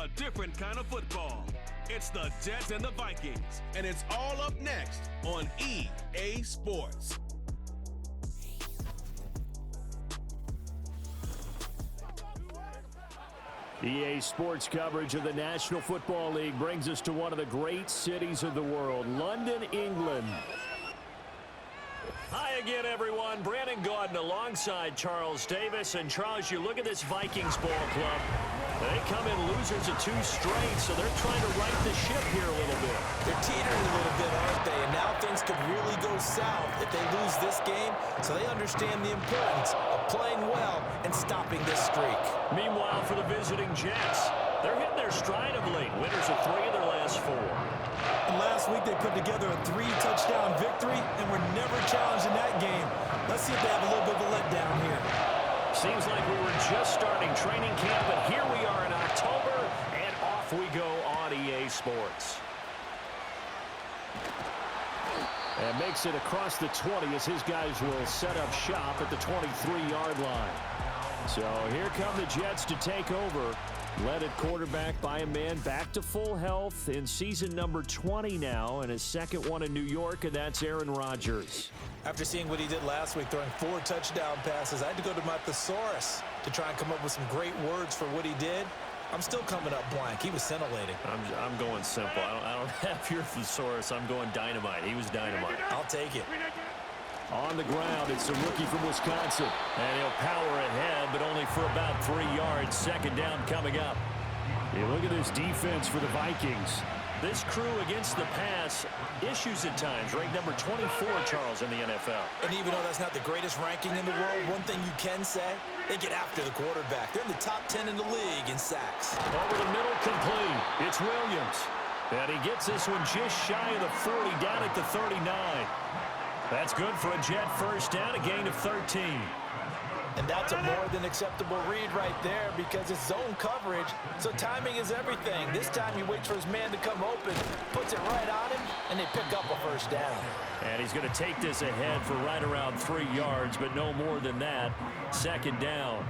a different kind of football. It's the Jets and the Vikings, and it's all up next on EA Sports. EA Sports coverage of the National Football League brings us to one of the great cities of the world, London, England. Hi again, everyone. Brandon Gaudin alongside Charles Davis. And, Charles, you look at this Vikings ball club. They come in losers of 2 straight, so they're trying to right the ship here a little bit. They're teetering a little bit, aren't they? And now things could really go south if they lose this game, so they understand the importance of playing well and stopping this streak. Meanwhile, for the visiting Jets, they're hitting their stride of late. Winners of 3 of their last 4. And last week they put together a 3-touchdown victory and were never challenged in that game. Let's see if they have a little bit of a letdown here. Seems like we were just starting training camp, but here we are in October, and off we go on EA Sports. And makes it across the 20 as his guys will set up shop at the 23-yard line. So here come the Jets to take over. Led at quarterback by a man back to full health in season number 20 now, and his second one in New York, and that's Aaron Rodgers. After seeing what he did last week, throwing 4 touchdown passes, I had to go to my thesaurus to try and come up with some great words for what he did. I'm still coming up blank. He was scintillating. I'm going simple. I don't have your thesaurus. I'm going dynamite. He was dynamite. I'll take it. On the ground, it's the rookie from Wisconsin. And he'll power ahead, but only for about 3 yards. Second down coming up. You look at this defense for the Vikings. This crew against the pass, issues at times. Ranked number 24, Charles, in the NFL. And even though that's not the greatest ranking in the world, one thing you can say, they get after the quarterback. They're in the top 10 in the league in sacks. Over the middle, complete. It's Williams. And he gets this one just shy of the 40, down at the 39. That's good for a Jet first down, a gain of 13. And that's a more than acceptable read right there because it's zone coverage, so timing is everything. This time he waits for his man to come open, puts it right on him, and they pick up a first down. And he's going to take this ahead for right around 3 yards, but no more than that. Second down.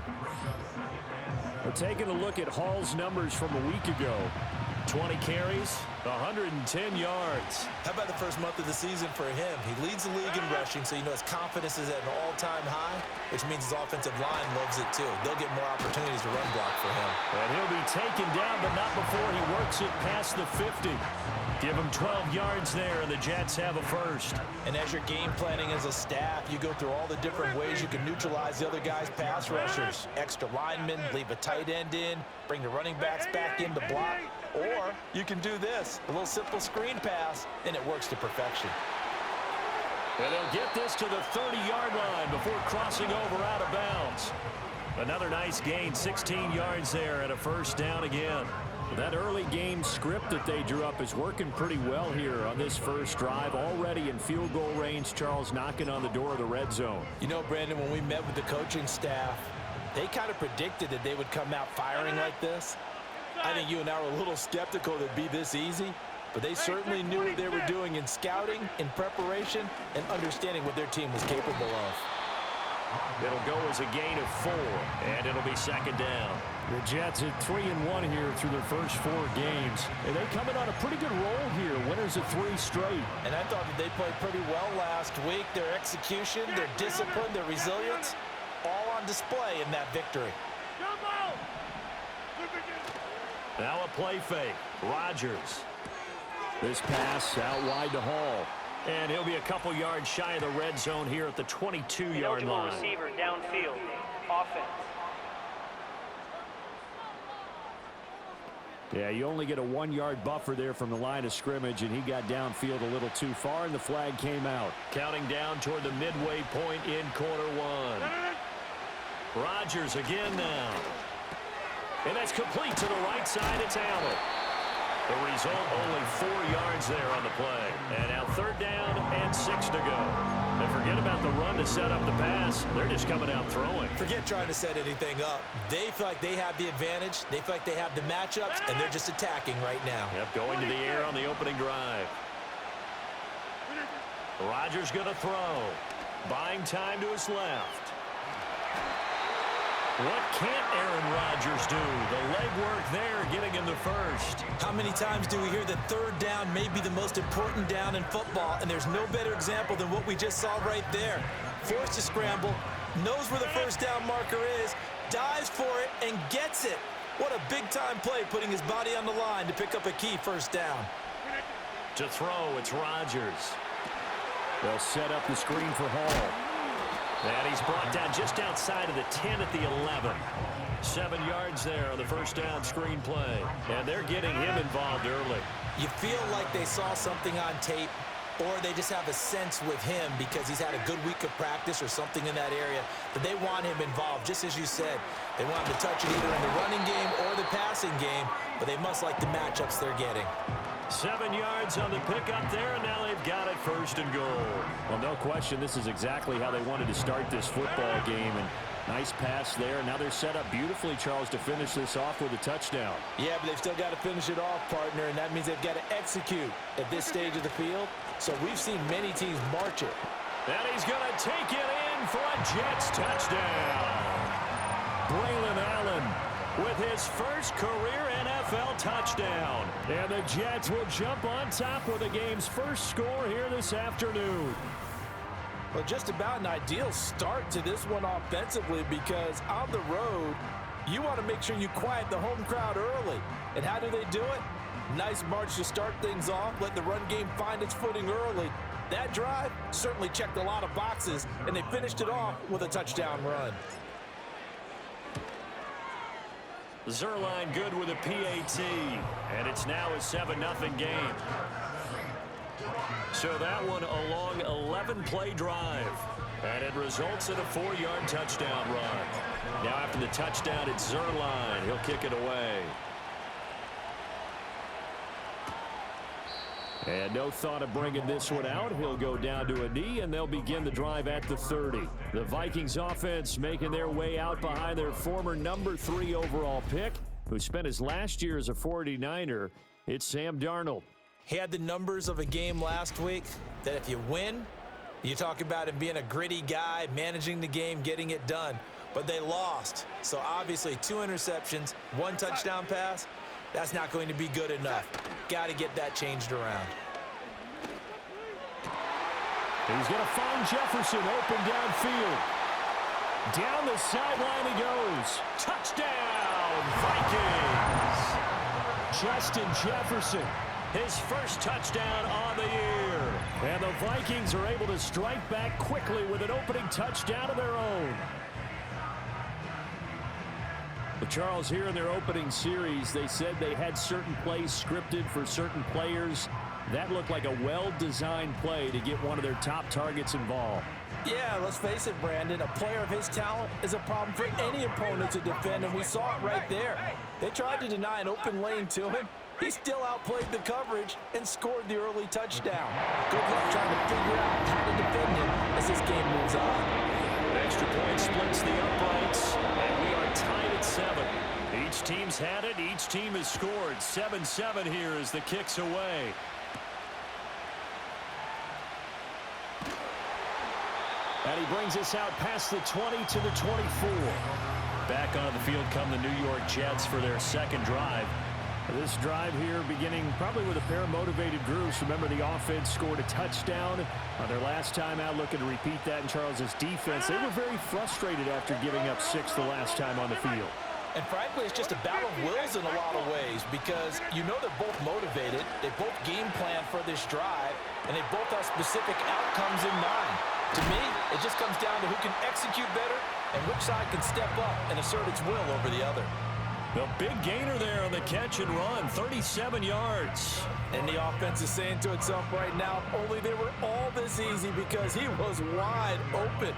We're taking a look at Hall's numbers from a week ago. 20 carries, 110 yards. How about the first month of the season for him? He leads the league in rushing, so you know his confidence is at an all-time high, which means his offensive line loves it too. They'll get more opportunities to run block for him. And he'll be taken down, but not before he works it past the 50. Give him 12 yards there, and the Jets have a first. And as you're game planning as a staff, you go through all the different ways you can neutralize the other guy's pass rushers. Extra linemen, leave a tight end in, bring the running backs back in to block. Or you can do this, a little simple screen pass, and it works to perfection. And they'll get this to the 30-yard line before crossing over out of bounds. Another nice gain, 16 yards there, and a first down again. That early game script that they drew up is working pretty well here on this first drive. Already in field goal range, Charles knocking on the door of the red zone. You know, Brandon, when we met with the coaching staff, they kind of predicted that they would come out firing like this. I think you and I were a little skeptical that it'd be this easy, but they certainly knew what they were doing in scouting, in preparation, and understanding what their team was capable of. It'll go as a gain of 4, and it'll be second down. The Jets at 3-1 here through their first 4 games. And they coming on a pretty good roll here, winners of 3 straight. And I thought that they played pretty well last week. Their execution, their discipline, their resilience, all on display in that victory. Now a play fake. Rodgers. This pass out wide to Hall. And he'll be a couple yards shy of the red zone here at the 22-yard line. Receiver downfield. Offense. Yeah, you only get a 1-yard buffer there from the line of scrimmage, and he got downfield a little too far, and the flag came out. Counting down toward the midway point in quarter 1. Rodgers again now. And that's complete to the right side. It's Allen. The result, only 4 yards there on the play. And now third down and 6 to go. And forget about the run to set up the pass. They're just coming out throwing. Forget trying to set anything up. They feel like they have the advantage. They feel like they have the matchups, and they're just attacking right now. Yep, going to the air on the opening drive. Rodgers going to throw. Buying time to his left. What can't Aaron Rodgers do? The legwork there, getting him the first. How many times do we hear that third down may be the most important down in football, and there's no better example than what we just saw right there. Forced to scramble, knows where the first down marker is, dives for it, and gets it. What a big-time play, putting his body on the line to pick up a key first down. To throw, it's Rodgers. They'll set up the screen for Hall. And he's brought down just outside of the 10 at the 11. 7 yards there on the first down screen play. And they're getting him involved early. You feel like they saw something on tape, or they just have a sense with him because he's had a good week of practice or something in that area, that they want him involved, just as you said. They want him to touch it either in the running game or the passing game, but they must like the matchups they're getting. 7 yards on the pickup there, and now they've got it first and goal. Well, no question, this is exactly how they wanted to start this football game. And nice pass there. Now they're set up beautifully, Charles, to finish this off with a touchdown. Yeah, but they've still got to finish it off, partner, and that means they've got to execute at this stage of the field. So we've seen many teams march it. And he's going to take it in for a Jets touchdown. Braylon Allen with his first career NFL touchdown. And the Jets will jump on top with the game's first score here this afternoon. Well, just about an ideal start to this one offensively, because on the road, you want to make sure you quiet the home crowd early. And how do they do it? Nice march to start things off, let the run game find its footing early. That drive certainly checked a lot of boxes, and they finished it off with a touchdown run. Zerline good with a PAT, and it's now a 7-0 game. So that one a long 11-play drive, and it results in a 4-yard touchdown run. Now after the touchdown, it's Zerline. He'll kick it away. And no thought of bringing this one out. He'll go down to a knee, and they'll begin the drive at the 30. The Vikings offense making their way out behind their former number 3 overall pick, who spent his last year as a 49er. It's Sam Darnold. He had the numbers of a game last week that if you win, you talk about him being a gritty guy, managing the game, getting it done. But they lost. So obviously 2 interceptions, 1 touchdown pass. That's not going to be good enough. Got to get that changed around. He's going to find Jefferson open downfield. Down the sideline he goes. Touchdown, Vikings! Justin Jefferson, his first touchdown on the year. And the Vikings are able to strike back quickly with an opening touchdown of their own. But Charles, here in their opening series, they said they had certain plays scripted for certain players. That looked like a well-designed play to get one of their top targets involved. Yeah, let's face it, Brandon. A player of his talent is a problem for any opponent to defend, and we saw it right there. They tried to deny an open lane to him. He still outplayed the coverage and scored the early touchdown. Good luck trying to figure out how to defend him as this game moves on. Extra point splits the uprights, and we are tied at 7. Each team's had it. Each team has scored. 7-7 here as the kick's away. And he brings us out past the 20 to the 24. Back on the field come the New York Jets for their second drive. This drive here beginning probably with a pair of motivated groups. Remember, the offense scored a touchdown on their last time out, looking to repeat that in Charles's defense. They were very frustrated after giving up 6 the last time on the field. And frankly, it's just a battle of wills in a lot of ways, because you know they're both motivated, they both game plan for this drive, and they both have specific outcomes in mind. To me, it just comes down to who can execute better and which side can step up and assert its will over the other. The big gainer there on the catch and run, 37 yards. And the offense is saying to itself right now, only they were all this easy because he was wide open.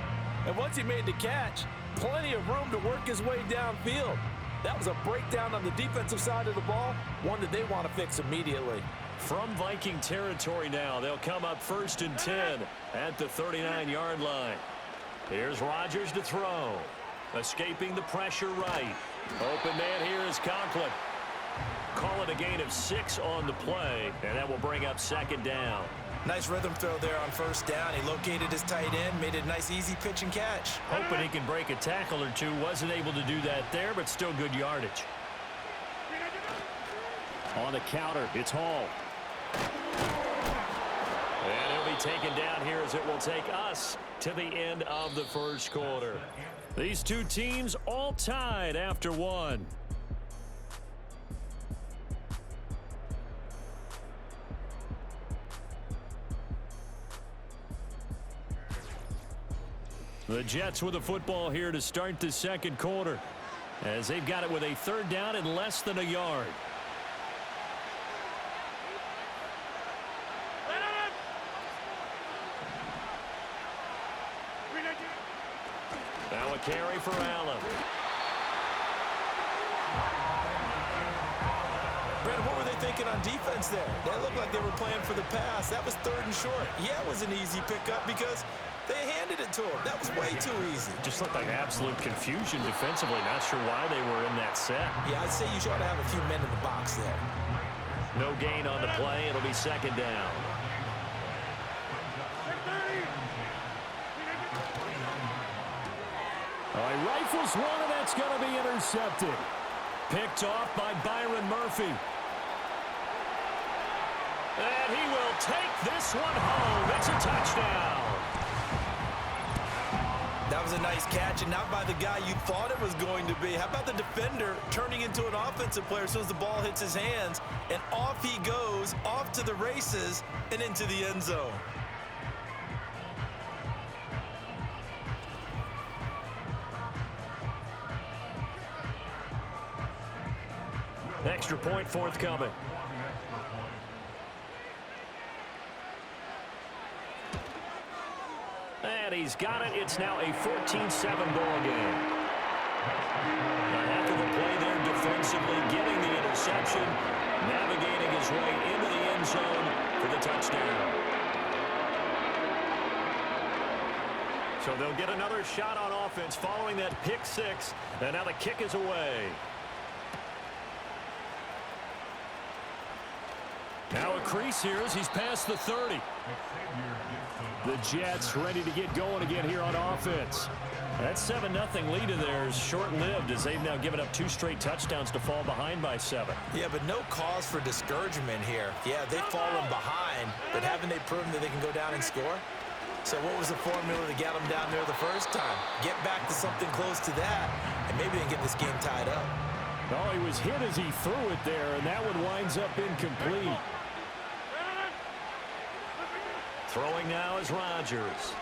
And once he made the catch, plenty of room to work his way downfield. That was a breakdown on the defensive side of the ball, one that they want to fix immediately. From Viking territory now, they'll come up 1st and 10 at the 39-yard line. Here's Rodgers to throw. Escaping the pressure right. Open man here is Conklin. call it a gain of 6 on the play, and that will bring up second down. Nice rhythm throw there on first down. He located his tight end, made it a nice easy pitch and catch. Hoping he can break a tackle or two. Wasn't able to do that there, but still good yardage. On the counter, it's Hall. And he'll be taken down here as it will take us to the end of the first quarter. These two teams all tied after one. The Jets with the football here to start the second quarter, as they've got it with a third down and less than a yard. Now a carry for Allen. Brandon, what were they thinking on defense there? That looked like they were playing for the pass. That was third and short. Yeah, it was an easy pickup because they handed it to him. That was way too easy. Just looked like absolute confusion defensively. Not sure why they were in that set. Yeah, I'd say you ought to have a few men in the box there. No gain on the play. It'll be second down. All right, rifles one, and that's going to be intercepted. Picked off by Byron Murphy. And he will take this one home. It's a touchdown. That was a nice catch, and not by the guy you thought it was going to be. How about the defender turning into an offensive player as soon as the ball hits his hands, and off he goes, off to the races, and into the end zone. Extra point forthcoming. And he's got it. It's now a 14-7 ball game. After the play there defensively, getting the interception, navigating his way into the end zone for the touchdown. So they'll get another shot on offense following that pick six, and now the kick is away. Now a crease here as he's past the 30. The Jets ready to get going again here on offense. That 7-0 lead of theirs short-lived as they've now given up 2 straight touchdowns to fall behind by 7. Yeah, but no cause for discouragement here. Yeah, they've fallen behind, but haven't they proven that they can go down and score? So what was the formula to get them down there the first time? Get back to something close to that, and maybe they can get this game tied up. Oh, he was hit as he threw it there, and that one winds up incomplete. Throwing now is Rodgers.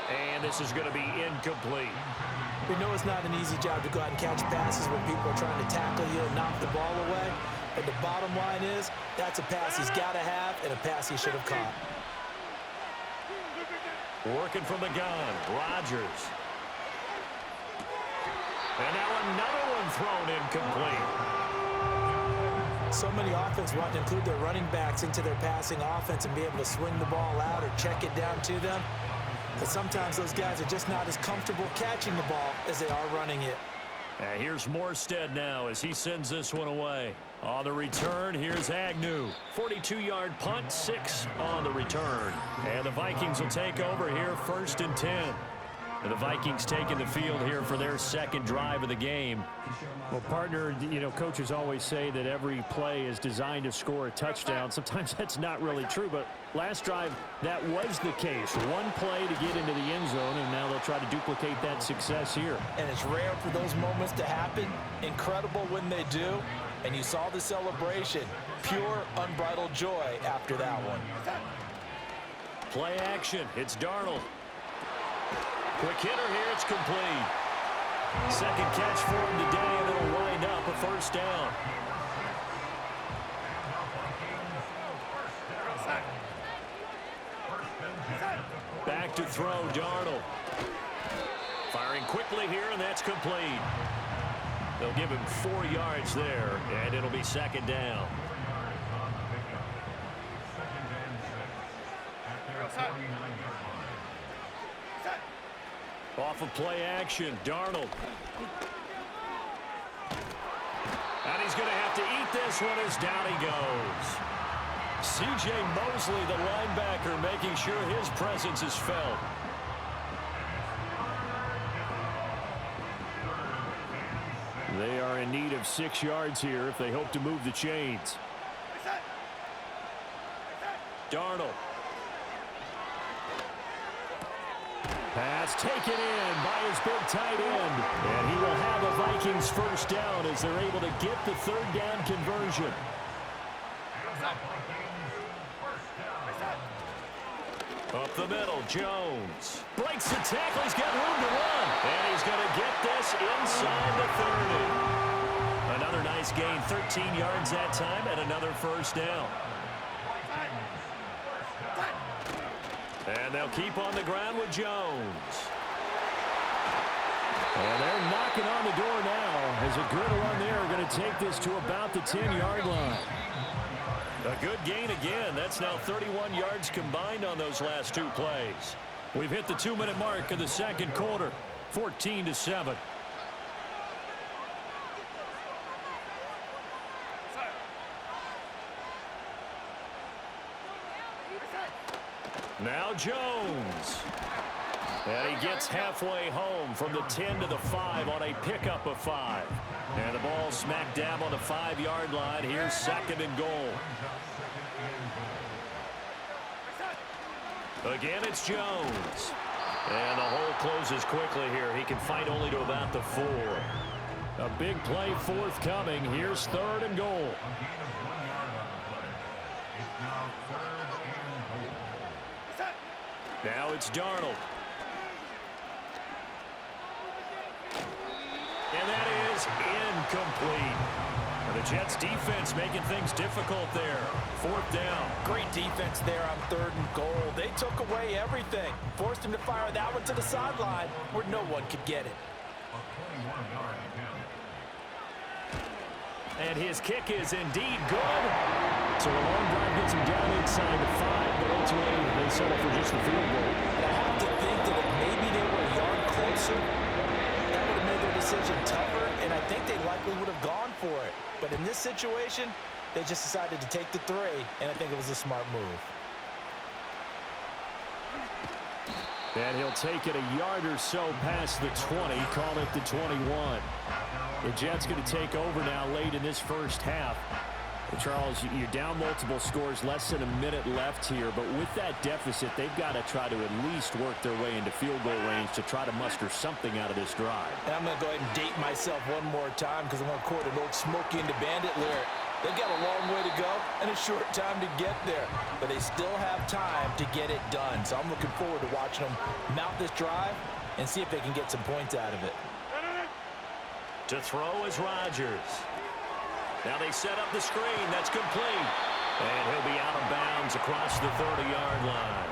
And this is going to be incomplete. We know it's not an easy job to go out and catch passes when people are trying to tackle you and knock the ball away. But the bottom line is, that's a pass he's got to have and a pass he should have caught. Working from the gun, Rodgers. And now another one thrown incomplete. So many offense want to include their running backs into their passing offense and be able to swing the ball out or check it down to them. But sometimes those guys are just not as comfortable catching the ball as they are running it. And here's Morstead now as he sends this one away. On the return, here's Agnew. 42-yard punt, 6 on the return. And the Vikings will take over here, 1st and 10. And the Vikings taking the field here for their second drive of the game. Well, partner, you know, coaches always say that every play is designed to score a touchdown. Sometimes that's not really true, but last drive, that was the case. One play to get into the end zone, and now they'll try to duplicate that success here. And it's rare for those moments to happen. Incredible when they do. And you saw the celebration. Pure, unbridled joy after that one. Play action. It's Darnold. Quick hitter here. It's complete. Second catch for him today, and it'll wind up a first down. Back to throw, Darnold. Firing quickly here, and that's complete. They'll give him 4 yards there, and it'll be second down. Off of play action, Darnold. And he's going to have to eat this one as down he goes. C.J. Mosley, the linebacker, making sure his presence is felt. They are in need of 6 yards here if they hope to move the chains. Darnold. Pass taken in by his big tight end. And he will have a Vikings first down as they're able to get the third down conversion. Up the middle, Jones. Breaks the tackle, he's got room to run. And he's going to get this inside the 30. Another nice gain, 13 yards that time, and another first down. And they'll keep on the ground with Jones. And they're knocking on the door now as a good run there are going to take this to about the 10-yard line. A good gain again. That's now 31 yards combined on those last 2 plays. We've hit the 2-minute mark of the second quarter, 14-7. Now Jones. And he gets halfway home from the 10 to the 5 on a pickup of 5. And the ball smack dab on the 5-yard line. Here's 2nd and goal. Again, it's Jones. And the hole closes quickly here. He can fight only to about the 4. A big play forthcoming. Here's 3rd and goal. Now it's Darnold. And that is incomplete. And the Jets defense making things difficult there. 4th down. Great defense there on 3rd and goal. They took away everything. Forced him to fire that one to the sideline where no one could get it. And his kick is indeed good. So a long drive gets him down inside the 5, but ultimately they settle for just the field goal. And I have to think that if maybe they were a yard closer, that would have made their decision tougher, and I think they likely would have gone for it. But in this situation, they just decided to take the 3, and I think it was a smart move. And he'll take it a yard or so past the 20, call it the 21. The Jets going to take over now late in this first half. Charles, you're down multiple scores, less than a minute left here, but with that deficit, they've got to try to at least work their way into field goal range to try to muster something out of this drive. And I'm going to go ahead and date myself one more time because I'm going to quote an old Smokey and the Bandit lyric. They've got a long way to go and a short time to get there, but they still have time to get it done. So I'm looking forward to watching them mount this drive and see if they can get some points out of it. To throw is Rodgers. Now they set up the screen. That's complete. And he'll be out of bounds across the 30-yard line.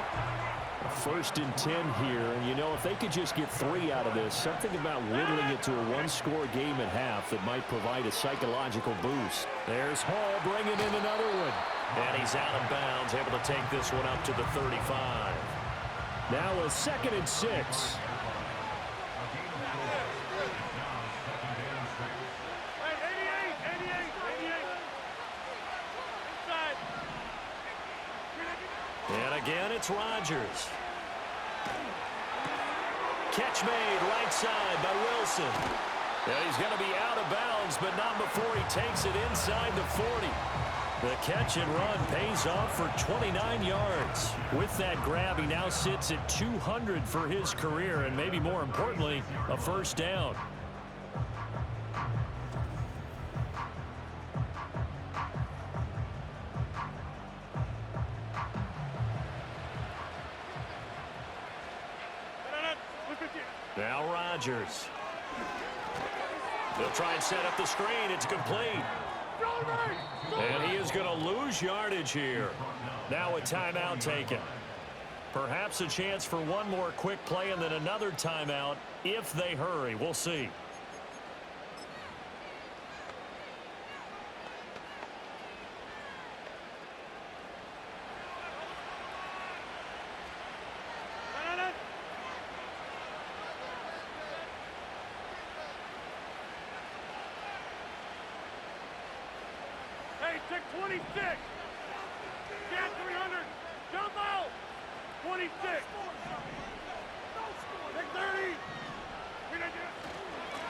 A 1st and 10 here. And, you know, if they could just get 3 out of this, something about whittling it to a 1-score game at half that might provide a psychological boost. There's Hall bringing in another one. And he's out of bounds, able to take this one up to the 35. Now a 2nd and 6. And again, it's Rodgers. Catch made right side by Wilson. Yeah, he's going to be out of bounds, but not before he takes it inside the 40. The catch and run pays off for 29 yards. With that grab, he now sits at 200 for his career, and maybe more importantly, a first down. Now Rodgers. They'll try and set up the screen. It's complete. And he is going to lose yardage here. Now a timeout taken. Perhaps a chance for one more quick play and then another timeout if they hurry. We'll see. 26. Get 300. Jump out. 26. 630.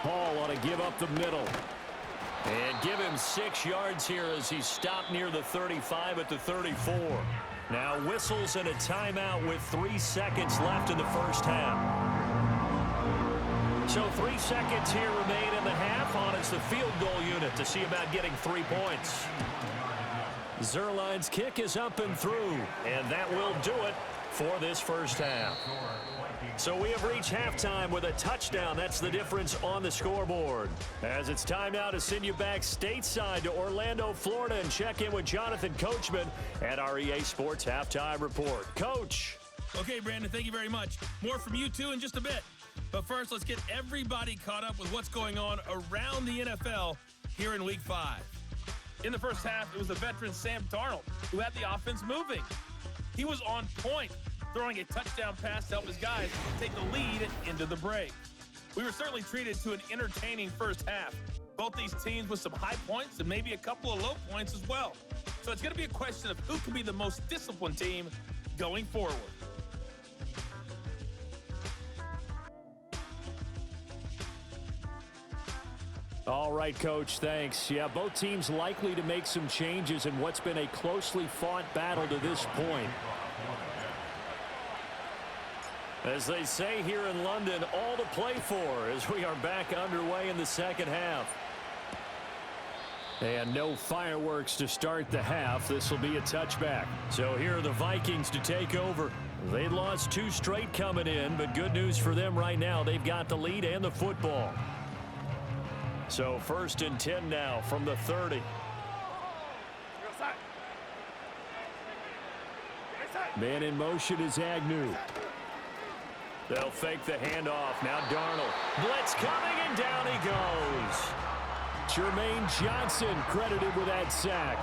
Ball ought to give up the middle. And give him 6 yards here as he's stopped near the 35 at the 34. Now whistles and a timeout with 3 seconds left in the first half. So 3 seconds here remain in the half. On is the field goal unit to see about getting 3 points. Zerline's kick is up and through, and that will do it for this first half. So we have reached halftime with a touchdown. That's the difference on the scoreboard. As it's time now to send you back stateside to Orlando, Florida, and check in with Jonathan Coachman at our EA Sports Halftime Report. Coach. Okay, Brandon, thank you very much. More from you two in just a bit. But first, let's get everybody caught up with what's going on around the NFL here in Week 5. In the first half, it was the veteran Sam Darnold who had the offense moving. He was on point, throwing a touchdown pass to help his guys take the lead into the break. We were certainly treated to an entertaining first half. Both these teams with some high points and maybe a couple of low points as well. So it's going to be a question of who can be the most disciplined team going forward. All right, Coach, thanks. Yeah, both teams likely to make some changes in what's been a closely fought battle to this point. As they say here in London, all to play for as we are back underway in the second half. And no fireworks to start the half. This will be a touchback. So here are the Vikings to take over. They lost 2 straight coming in, but good news for them right now. They've got the lead and the football. So 1st and 10 now from the 30. Man in motion is Agnew. They'll fake the handoff. Now Darnold. Blitz coming, and down he goes. Jermaine Johnson credited with that sack.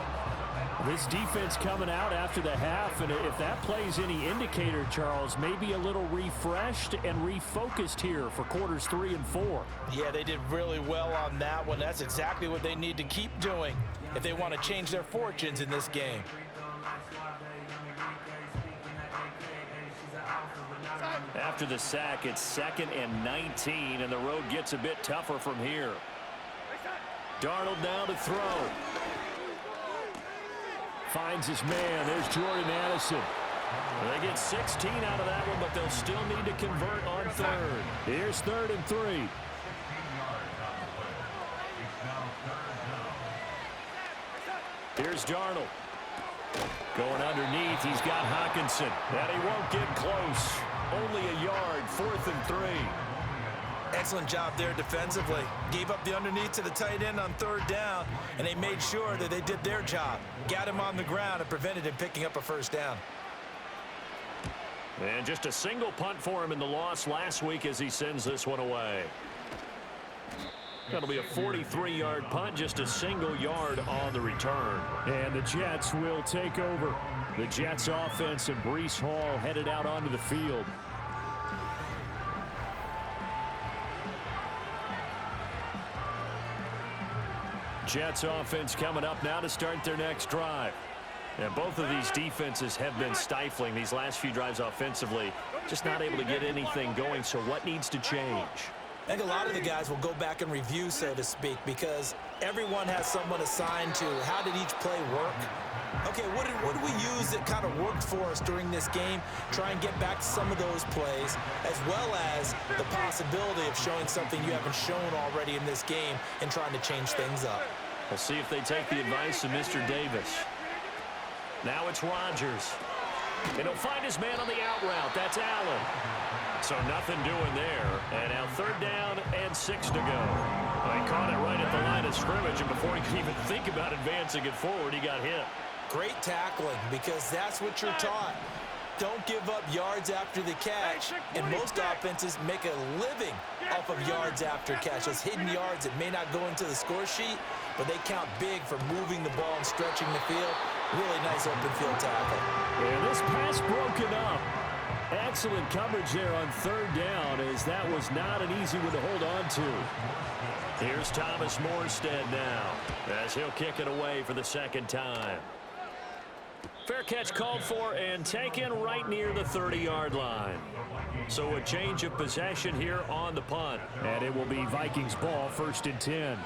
This defense coming out after the half, and if that plays any indicator, Charles, maybe a little refreshed and refocused here for quarters 3 and 4. Yeah, they did really well on that one. That's exactly what they need to keep doing if they want to change their fortunes in this game. After the sack, it's 2nd and 19, and the road gets a bit tougher from here. Darnold now to throw. Finds his man. There's Jordan Addison. They get 16 out of that one, but they'll still need to convert on 3rd. Here's 3rd and 3. Here's Darnold. Going underneath, he's got Hockenson. And he won't get close. Only a yard, 4th and 3. Excellent job there defensively. Gave up the underneath to the tight end on 3rd down, and they made sure that they did their job. Got him on the ground and prevented him picking up a 1st down. And just a single punt for him in the loss last week as he sends this one away. That'll be a 43-yard punt, just a single yard on the return. And the Jets will take over. The Jets offense and Breece Hall headed out onto the field. Jets offense coming up now to start their next drive. And both of these defenses have been stifling these last few drives offensively. Just not able to get anything going, so what needs to change? I think a lot of the guys will go back and review, so to speak, because everyone has someone assigned to how did each play work. Okay, what did we use that kind of worked for us during this game? Try and get back to some of those plays, as well as the possibility of showing something you haven't shown already in this game and trying to change things up. We'll see if they take the advice of Mr. Davis. Now it's Rodgers. And he'll find his man on the out route. That's Allen. So nothing doing there. And now 3rd down and 6 to go. He caught it right at the line of scrimmage, and before he could even think about advancing it forward, he got hit. Great tackling, because that's what you're taught. Don't give up yards after the catch, and most offenses make a living off of yards after catch. Those hidden yards that may not go into the score sheet, but they count big for moving the ball and stretching the field. Really nice open field tackle. And this pass broken up. Excellent coverage there on third down, as that was not an easy one to hold on to. Here's Thomas Morstead now, as he'll kick it away for the second time. Fair catch called for and taken right near the 30-yard line. So a change of possession here on the punt. And it will be Vikings ball, 1st and 10.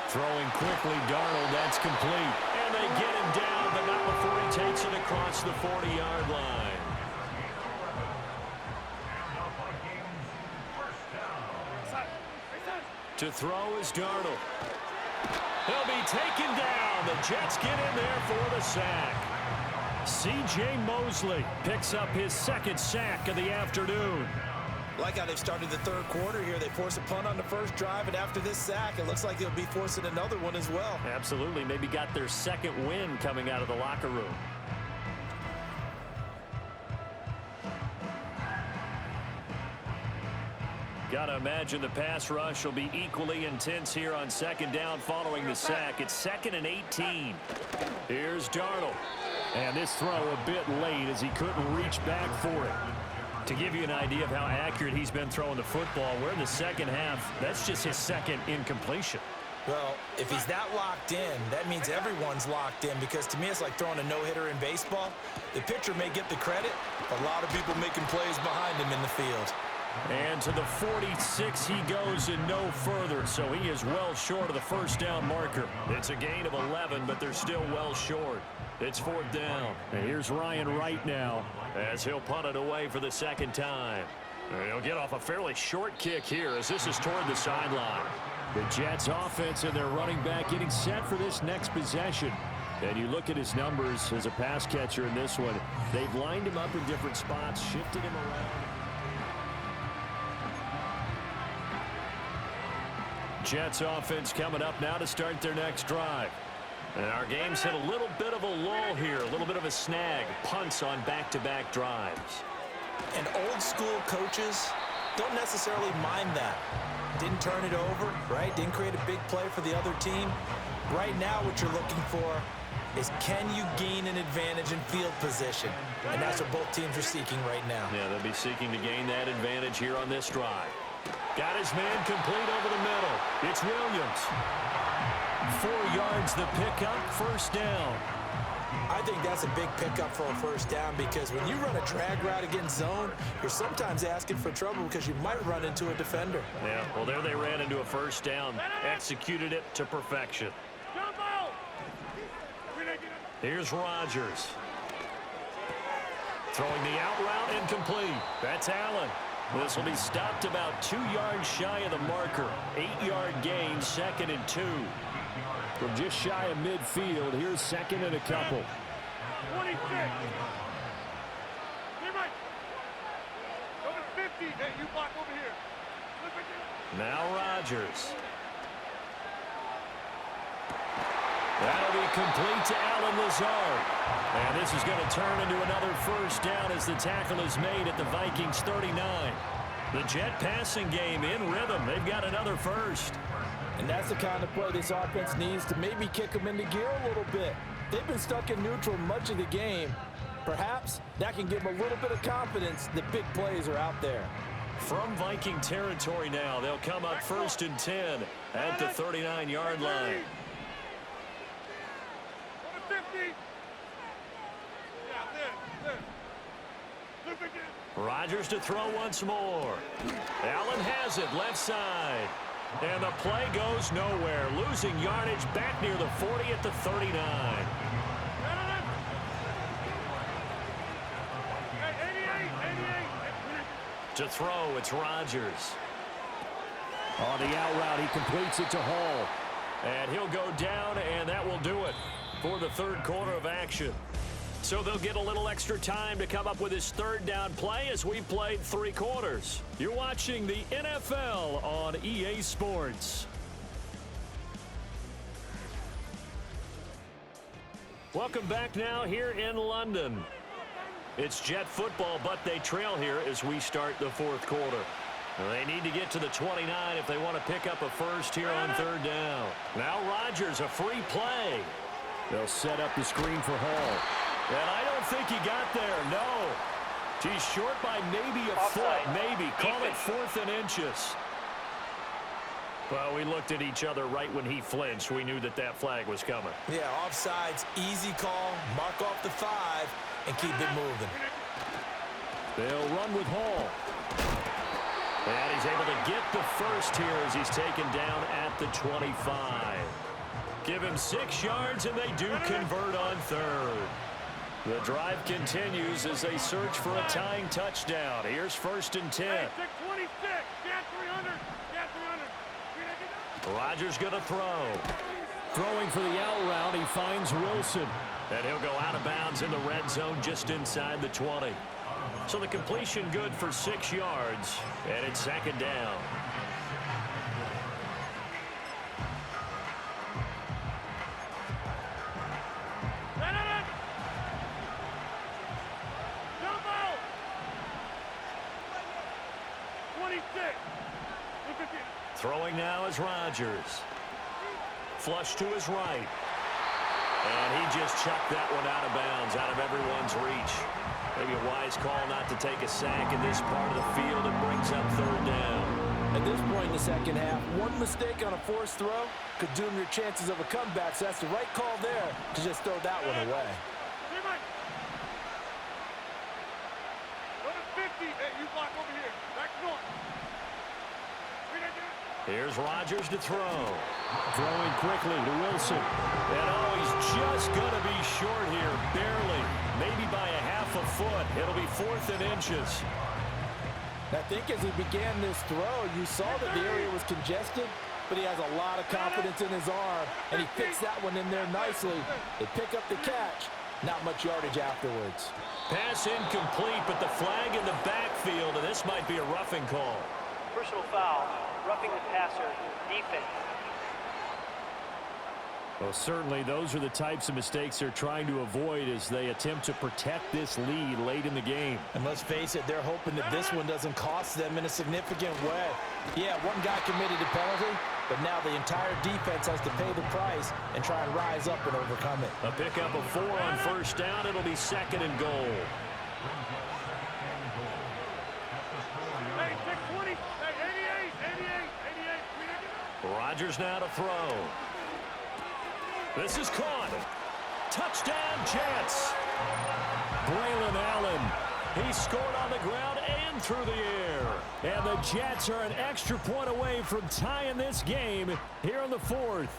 Throwing quickly, Darnold, that's complete. And they get him down, but not before he takes it across the 40-yard line. To throw is Darnold. He'll be taken down. The Jets get in there for the sack. C.J. Mosley picks up his second sack of the afternoon. Like how they've started the third quarter here. They force a punt on the first drive, and after this sack, it looks like they'll be forcing another one as well. Absolutely. Maybe got their second win coming out of the locker room. Got to imagine the pass rush will be equally intense here on second down following the sack. It's 2nd and 18. Here's Darnold. And this throw a bit late as he couldn't reach back for it. To give you an idea of how accurate he's been throwing the football, we're in the second half. That's just his second incompletion. Well, if he's that locked in, that means everyone's locked in, because to me it's like throwing a no-hitter in baseball. The pitcher may get the credit, a lot of people making plays behind him in the field. And to the 46 he goes and no further, so he is well short of the first down marker. It's a gain of 11, but they're still well short. It's 4th down. And here's Ryan Wright now, as he'll punt it away for the second time. And he'll get off a fairly short kick here, as this is toward the sideline. The Jets offense and their running back getting set for this next possession. And you look at his numbers as a pass catcher in this one. They've lined him up in different spots, shifted him around. Jets offense coming up now to start their next drive. And our game's hit a little bit of a lull here, a little bit of a snag. Punts on back-to-back drives. And old school coaches don't necessarily mind that. Didn't turn it over, right? Didn't create a big play for the other team. Right now what you're looking for is, can you gain an advantage in field position? And that's what both teams are seeking right now. Yeah, they'll be seeking to gain that advantage here on this drive. Got his man complete over the middle. It's Williams. 4 yards the pickup, 1st down. I think that's a big pickup for a 1st down, because when you run a drag route against zone, you're sometimes asking for trouble because you might run into a defender. Yeah, well, there they ran into a 1st down. Executed it to perfection. Here's Rodgers. Throwing the out route incomplete. That's Allen. This will be stopped about 2 yards shy of the marker. 8-yard gain, 2nd and 2. From just shy of midfield, here's 2nd and a couple. 26. Over 50. Hey, you block over here. Look at you. Now Rodgers. That'll be complete to Alan Lazard. And this is going to turn into another 1st down as the tackle is made at the Vikings 39. The Jet passing game in rhythm. They've got another 1st. And that's the kind of play this offense needs to maybe kick them into gear a little bit. They've been stuck in neutral much of the game. Perhaps that can give them a little bit of confidence that big plays are out there. From Viking territory now, they'll come up 1st and 10 at the 39-yard line. Rodgers to throw once more. Allen has it left side. And the play goes nowhere. Losing yardage back near the 40 at the 39. To throw, it's Rodgers. On the out route, he completes it to Hall. And he'll go down, and that will do it for the 3rd quarter of action. So they'll get a little extra time to come up with his 3rd down play as we played 3 quarters. You're watching the NFL on EA Sports. Welcome back now here in London. It's Jet football, but they trail here as we start the 4th quarter. They need to get to the 29 if they want to pick up a first here on third down. Now Rodgers, a free play. They'll set up the screen for Hall. And I don't think he got there, no. He's short by maybe a foot, maybe. Call it 4th and inches. Well, we looked at each other right when he flinched. We knew that that flag was coming. Yeah, offsides, easy call. Mark off the 5 and keep it moving. They'll run with Hall. And he's able to get the first here as he's taken down at the 25. Give him 6 yards, and they do convert on third. The drive continues as they search for a tying touchdown. Here's 1st and 10. Hey, 626. Get 300. Get 300. Rodgers going to throw. Throwing for the out route, he finds Wilson. And he'll go out of bounds in the red zone just inside the 20. So the completion good for 6 yards, and it's 2nd down. Throwing now is Rodgers. Flush to his right. And he just chucked that one out of bounds, out of everyone's reach. Maybe a wise call not to take a sack in this part of the field and brings up 3rd down. At this point in the second half, one mistake on a forced throw could doom your chances of a comeback. So that's the right call there to just throw that one away. Go to 50. Hey, you block over here. Back north. Here's Rodgers to throw. Throwing quickly to Wilson. And oh, he's just going to be short here, barely. Maybe by a half a foot. It'll be 4th and inches. I think as he began this throw, you saw that the area was congested, but he has a lot of confidence in his arm, and he fits that one in there nicely. They pick up the catch. Not much yardage afterwards. Pass incomplete, but the flag in the backfield, and this might be a roughing call. Personal foul, roughing the passer, defense. Well, certainly those are the types of mistakes they're trying to avoid as they attempt to protect this lead late in the game. And let's face it, they're hoping that this one doesn't cost them in a significant way. Yeah, one guy committed a penalty, but now the entire defense has to pay the price and try and rise up and overcome it. A pickup of 4 on 1st down. It'll be 2nd and goal. Hey, 620. Hey, 88. Rodgers now to throw. This is caught. Touchdown, Jets. Braylon Allen. He scored on the ground and through the air. And the Jets are an extra point away from tying this game here in the 4th.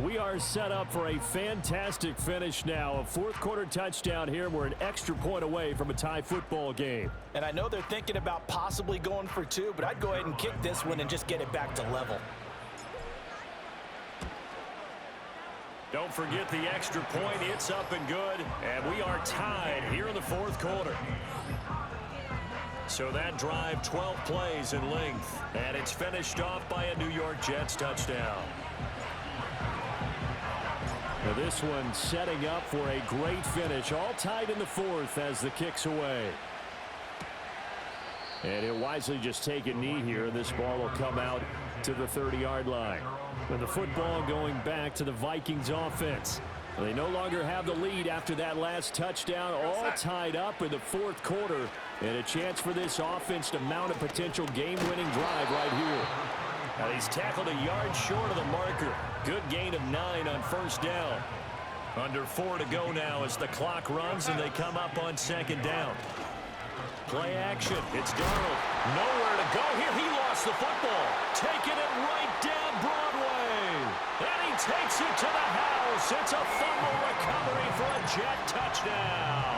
We are set up for a fantastic finish now. A 4th quarter touchdown here. We're an extra point away from a tie football game. And I know they're thinking about possibly going for 2, but I'd go ahead and kick this one and just get it back to level. Don't forget the extra point. It's up and good. And we are tied here in the 4th quarter. So that drive, 12 plays in length. And it's finished off by a New York Jets touchdown. Now this one setting up for a great finish. All tied in the 4th as the kick's away. And he'll wisely just take a knee here. This ball will come out to the 30-yard line. And the football going back to the Vikings offense. They no longer have the lead after that last touchdown. All tied up in the 4th quarter. And a chance for this offense to mount a potential game-winning drive right here. Now he's tackled a yard short of the marker. Good gain of 9 on 1st down. Under 4 to go now as the clock runs and they come up on 2nd down. Play action. It's Darnold. Nowhere to go here. He lost the football. Taking it right down Broadway. And he takes it to the house. It's a fumble recovery for a Jet touchdown.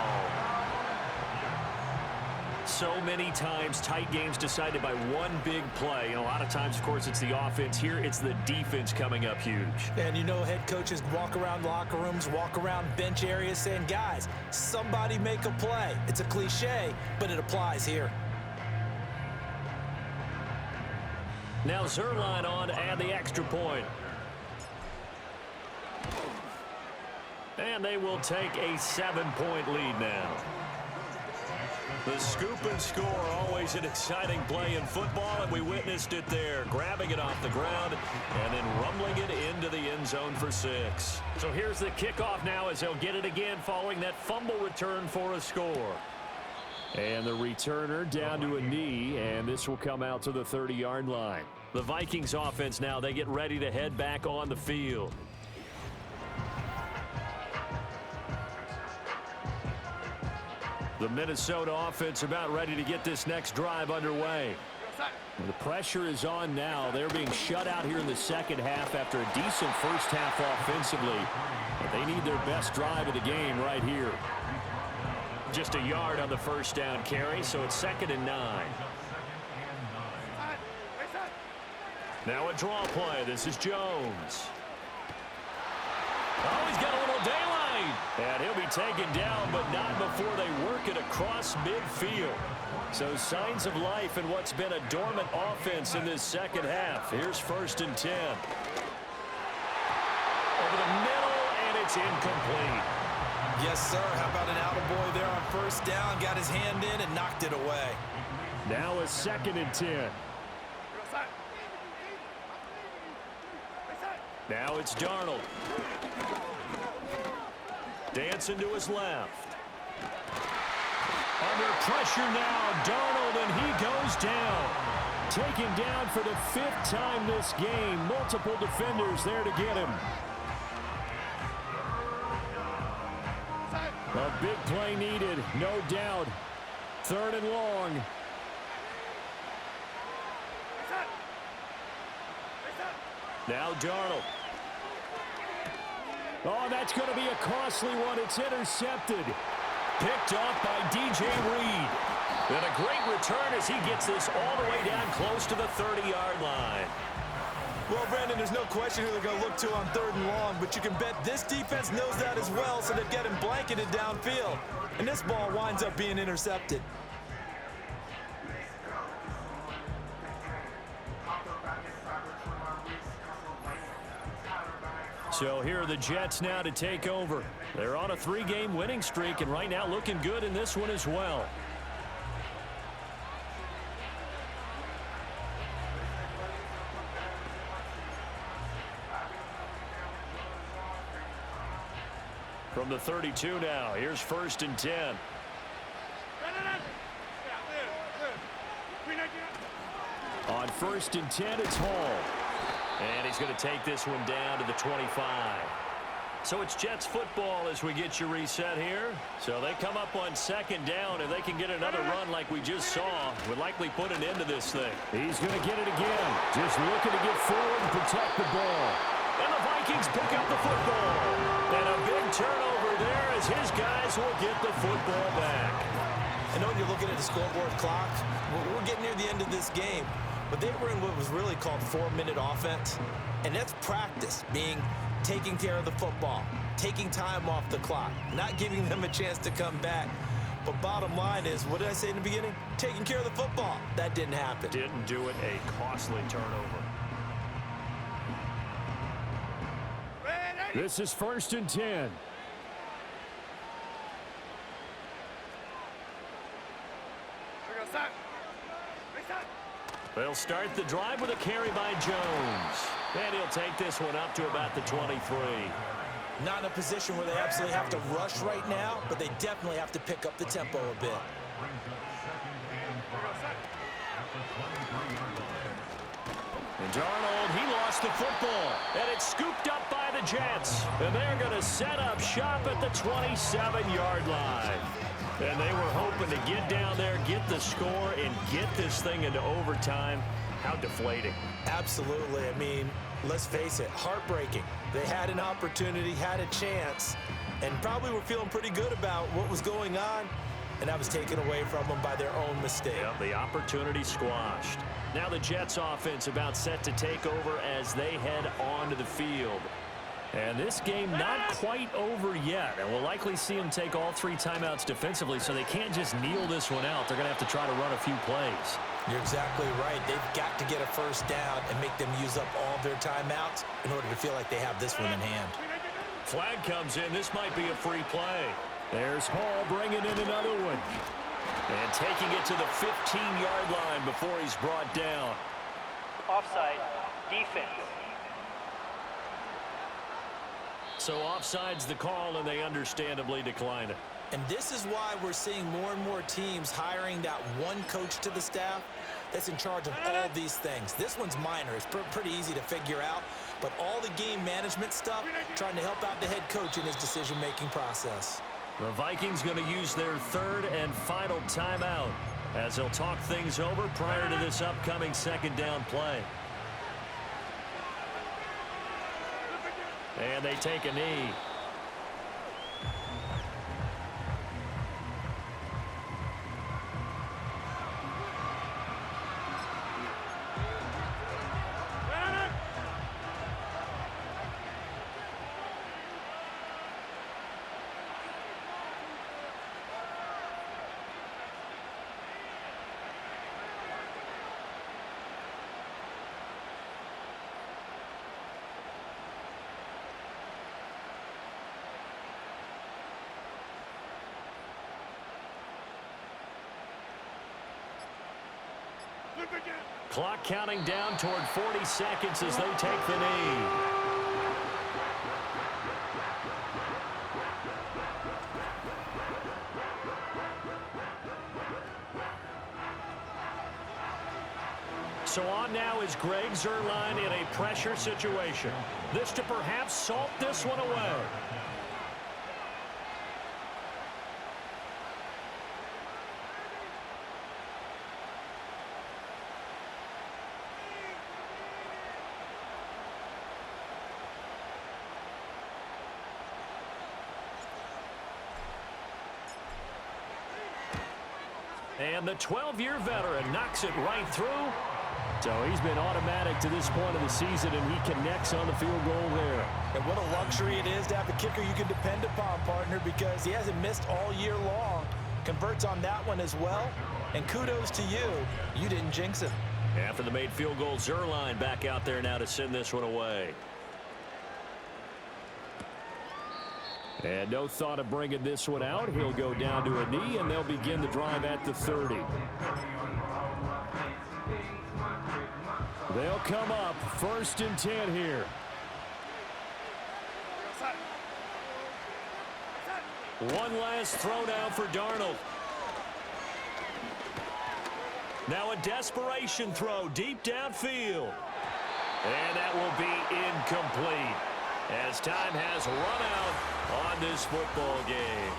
So many times tight games decided by one big play. And a lot of times, of course, it's the offense. Here, it's the defense coming up huge. And you know head coaches walk around locker rooms, walk around bench areas saying, guys, somebody make a play. It's a cliche, but it applies here. Now Zerline on to add the extra point. And they will take a 7-point lead now. The scoop and score always Always an exciting play in football, and we witnessed it there, grabbing it off the ground and then rumbling it into the end zone for 6. So here's the kickoff now as they'll get it again following that fumble return for a score. And the returner down to a knee, and this will come out to the 30-yard line. The Vikings offense now, they get ready to head back on the field. The Minnesota offense about ready to get this next drive underway. The pressure is on now. They're being shut out here in the second half after a decent first half offensively. But they need their best drive of the game right here. Just a yard on the first down carry, so it's 2nd and 9. Now a draw play. This is Jones. Oh, he's got a little daylight. And he'll be taken down, but not before they work it across midfield. So signs of life in what's been a dormant offense in this second half. Here's 1st and 10. Over the middle, and it's incomplete. Yes, sir. How about an attaboy there on first down? Got his hand in and knocked it away. Now a 2nd and 10. Now it's Darnold. Dancing to his left. Under pressure now, Darnold, and he goes down. Taken down for the 5th time this game. Multiple defenders there to get him. A big play needed, no doubt. 3rd and long. Now Darnold. Oh, that's going to be a costly one. It's intercepted. Picked off by DJ Reed. And a great return as he gets this all the way down close to the 30-yard line. Well, Brandon, there's no question who they're going to look to on 3rd and long, but you can bet this defense knows that as well, so they're getting blanketed downfield. And this ball winds up being intercepted. So here are the Jets now to take over. They're on a 3-game winning streak, and right now looking good in this one as well. From the 32 now, here's 1st and 10. On 1st and 10, it's Hall. And he's going to take this one down to the 25. So it's Jets football as we get you reset here. So they come up on 2nd down. If they can get another run like we just saw, would likely put an end to this thing. He's going to get it again. Just looking to get forward and protect the ball. And the Vikings pick up the football. And a big turnover there as his guys will get the football back. I know when you're looking at the scoreboard clock, we're getting near the end of this game. But they were in what was really called 4-minute offense. And that's practice, being taking care of the football, taking time off the clock, not giving them a chance to come back. But bottom line is, what did I say in the beginning? Taking care of the football. That didn't happen. Didn't do it. A costly turnover. This is 1st and 10. They'll start the drive with a carry by Jones. And he'll take this one up to about the 23. Not in a position where they absolutely have to rush right now, but they definitely have to pick up the tempo a bit. And Darnold, he lost the football. And it's scooped up by the Jets. And they're going to set up shop at the 27-yard line. And they were hoping to get down there, get the score, and get this thing into overtime. How deflating. Absolutely. I mean, let's face it, heartbreaking. They had an opportunity, had a chance, and probably were feeling pretty good about what was going on, and that was taken away from them by their own mistake. Yep, the opportunity squashed. Now the Jets offense about set to take over as they head onto the field. And this game not quite over yet. And we'll likely see them take all 3 timeouts defensively, so they can't just kneel this one out. They're going to have to try to run a few plays. You're exactly right. They've got to get a first down and make them use up all their timeouts in order to feel like they have this one in hand. Flag comes in. This might be a free play. There's Hall bringing in another one. And taking it to the 15-yard line before he's brought down. Offside, defense. So offside's the call, and they understandably decline it. And this is why we're seeing more and more teams hiring that one coach to the staff that's in charge of all these things. This one's minor. It's pretty easy to figure out. But all the game management stuff, trying to help out the head coach in his decision-making process. The Vikings going to use their third and final timeout as they'll talk things over prior to this upcoming second down play. And they take a knee. Clock counting down toward 40 seconds as they take the knee. So on now is Greg Zuerlein in a pressure situation. This to perhaps salt this one away. And the 12-year veteran knocks it right through. So he's been automatic to this point of the season, and he connects on the field goal there. And what a luxury it is to have a kicker you can depend upon, partner, because he hasn't missed all year long. Converts on that one as well. And kudos to you. You didn't jinx him. After the made field goal, Zuerlein back out there now to send this one away. And no thought of bringing this one out. He'll go down to a knee, and they'll begin the drive at the 30. They'll come up 1st and 10 here. One last throw now for Darnold. Now a desperation throw deep downfield. And that will be incomplete as time has run out on this football game.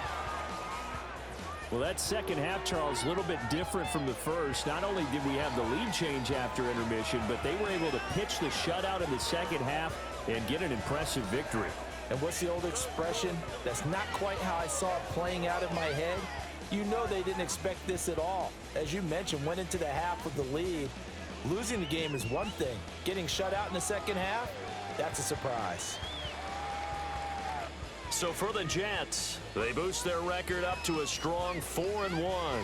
Well, that second half, Charles, a little bit different from the first. Not only did we have the lead change after intermission, but they were able to pitch the shutout in the second half and get an impressive victory. And what's the old expression? That's not quite how I saw it playing out in my head. You know they didn't expect this at all. As you mentioned, went into the half with the lead. Losing the game is one thing. Getting shut out in the second half, that's a surprise. So for the Jets, they boost their record up to a strong 4-1.